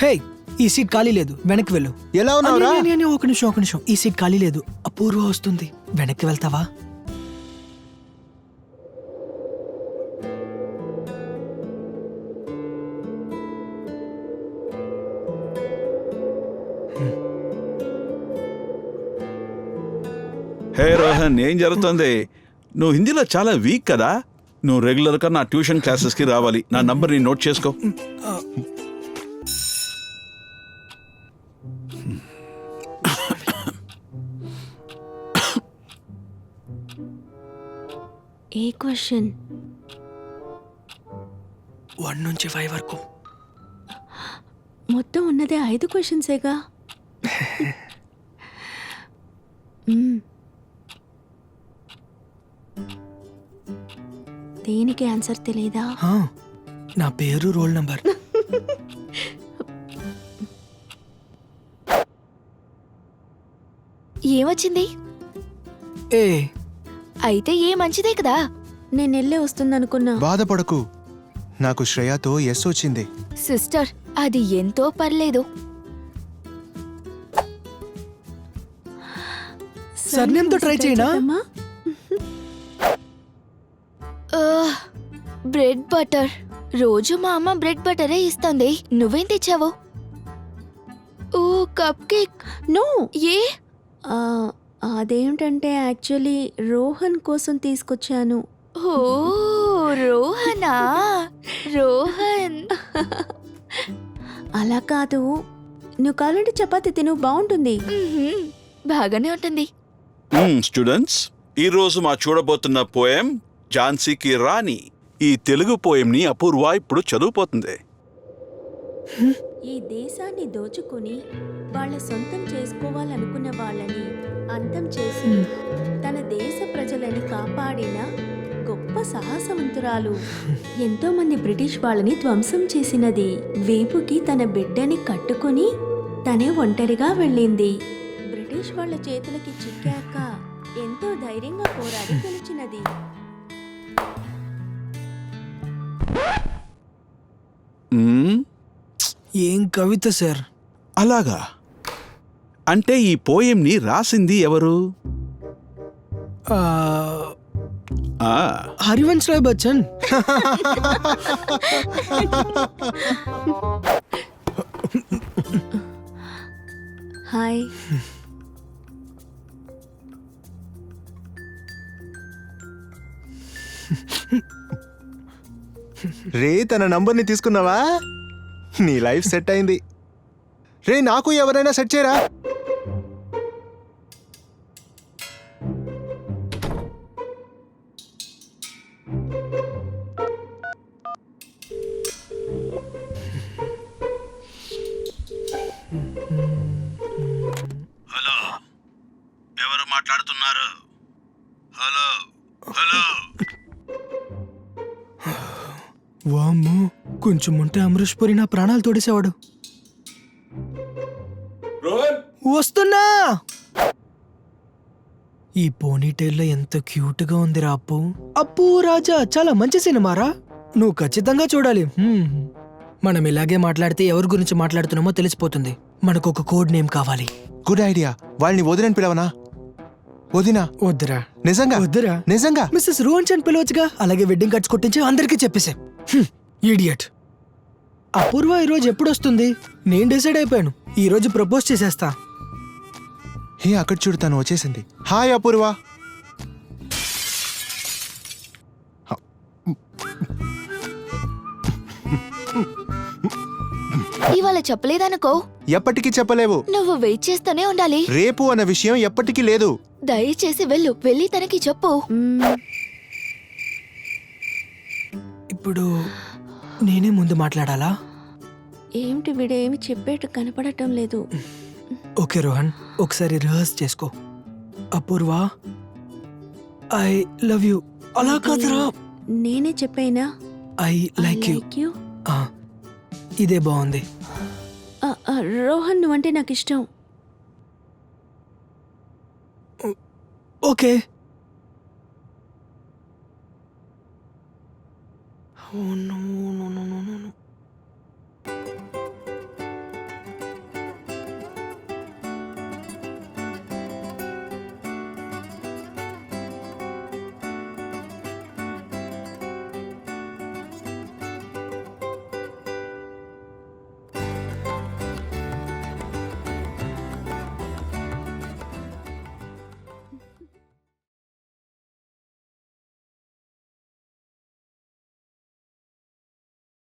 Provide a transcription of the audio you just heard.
హే, ఈ సీట్ ఖాళీ లేదు, వెనక్కి వెళ్ళు. ఎలా ఉన్నావురా? ఒక నిమిషం. ఈ సీట్ ఖాళీ లేదు, అపూర్వ వస్తుంది, వెనక్కి వెళ్తావా? హే రోహన్, ఏం జరుగుతుంది? నువ్వు హిందీలో చాలా వీక్ కదా. నువ్వు రెగ్యులర్గా నా ట్యూషన్ క్లాసెస్కి రావాలి. నా నంబర్ ని నోట్ చేసుకో. ఏ క్వశ్చన్? 1 నుంచి 5 వరకు. మొత్తం ఉన్నదే 5 క్వశ్చన్సేగా. దేనికి ఆన్సర్ తెలీదా? నా పేరు, రోల్ నంబర్. ఏమొచ్చింది? ఏ అయితే ఏ మంచిదే కదా. నేను వెళ్ళే వస్తుందనుకున్నా. బాధపడకు, నాకు శ్రేయాతో ఎస్ వచ్చింది. సిస్టర్, అది ఎంతో పర్లేదు. సర్నేమ్తో ట్రై చేయనా? Bread butter. రోజు మా అమ్మ బ్రెడ్ బటరే ఇస్తుంది. నువ్వేం తెచ్చావు? ఓ, కప్ కేక్. నో. ఏ? అదేంటంటే యాక్చువల్లీ రోహన్ కోసం తీసుకొచ్చాను. ఓ, రోహనా? రోహన్. అలా కాదు, నువ్వు కావాలంటే చపాతి తిను, బాగుంటుంది. బాగానే ఉంటుంది. స్టూడెంట్స్, ఈరోజు మా చూడబోతున్న పోయం ఝాన్సీకి రాణి. ఈ తెలుగు పోయంని అపూర్వ ఇప్పుడు చదువుపోతుంది. ఈ దేశాన్ని దోచుకుని వాళ్ళ సొంతం చేసుకోవాలనుకున్న వాళ్ళని అంతం చేసి తన దేశ ప్రజలని కాపాడిన గొప్ప సాహసవంతురాలు. ఎంతో మంది బ్రిటిష్ వాళ్ళని ధ్వంసం చేసినది. వీపుకి తన బిడ్డని కట్టుకుని తనే ఒంటరిగా వెళ్ళింది. బ్రిటిష్ వాళ్ళ చేతులకి చిక్కాక ఎంతో ధైర్యంగా పోరాడి గెలిచినది. ఏం కవిత సార్. అలాగా? అంటే ఈ పోయంని రాసింది ఎవరు? హరివంశ్ రాయ్ బచ్చన్. హాయ్. రే, తన నంబర్ని తీసుకున్నావా? నీ లైఫ్ సెట్ అయింది. రే, నాకు ఎవరైనా సెట్ చేయరా? హలో, ఎవరు మాట్లాడుతున్నారు? Hello hello. వామ్మో, కొంచెం ఉంటే అమరీష్ పురి నా ప్రాణాలు తోడేసేవాడు. వస్తున్నా. ఈ పోనీటైల్లో ఎంత క్యూట్ గా ఉంది రా అప్పు. అప్పు రాజా చాలా మంచి సినిమారా, నువ్వు ఖచ్చితంగా చూడాలి. మనం ఇలాగే మాట్లాడితే ఎవరి గురించి మాట్లాడుతున్నామో తెలిసిపోతుంది. మనకు ఒక కోడ్ నేమ్ కావాలి. Good idea. వాళ్ళని వదినని పిలవనా? వదినా? వద్దురా. నిజంగా? వద్దురా. నిజంగా? మిస్సెస్ రోహన్ పిలవచ్చుగా, అలాగే వెడ్డింగ్ కార్డ్స్ కొట్టించి అందరికీ చెప్పేసే. ఈడియట్. అపూర్వ ఈరోజు ఎప్పుడు వస్తుంది? నేను డిసైడ్ అయిపోయాను, ఈ రోజు ప్రపోజ్ చేసేస్తా. హే, అక్కడ చూడు, తను వచ్చేసింది. హాయ్ అపూర్వ. ఇవాళ చెప్పలేదనుకో, ఎప్పటికీ చెప్పలేవు. నువ్వు వెయిట్ చేస్తూనే ఉండాలి. రేపు అన్న విషయం ఎప్పటికీ లేదు. దయచేసి వెళ్ళు, వెళ్ళి తనకి చెప్పు. ఇప్పుడు నేనే ముందు మాట్లాడాలా? ఏమిటి వీడేమి చెప్పేట్టు కనపడటం లేదు. ఓకే రోహన్, ఒకసారి రిహర్స్ చేసుకో. అపూర్వ, ఐ లవ్ యూ. అలా కాదురా, నేనే చెప్పైనా ఐ లైక్ యూ. ఇదే బాగుంది. రోహన్, నువ్వంటే నాకు ఇష్టం. ఓకే.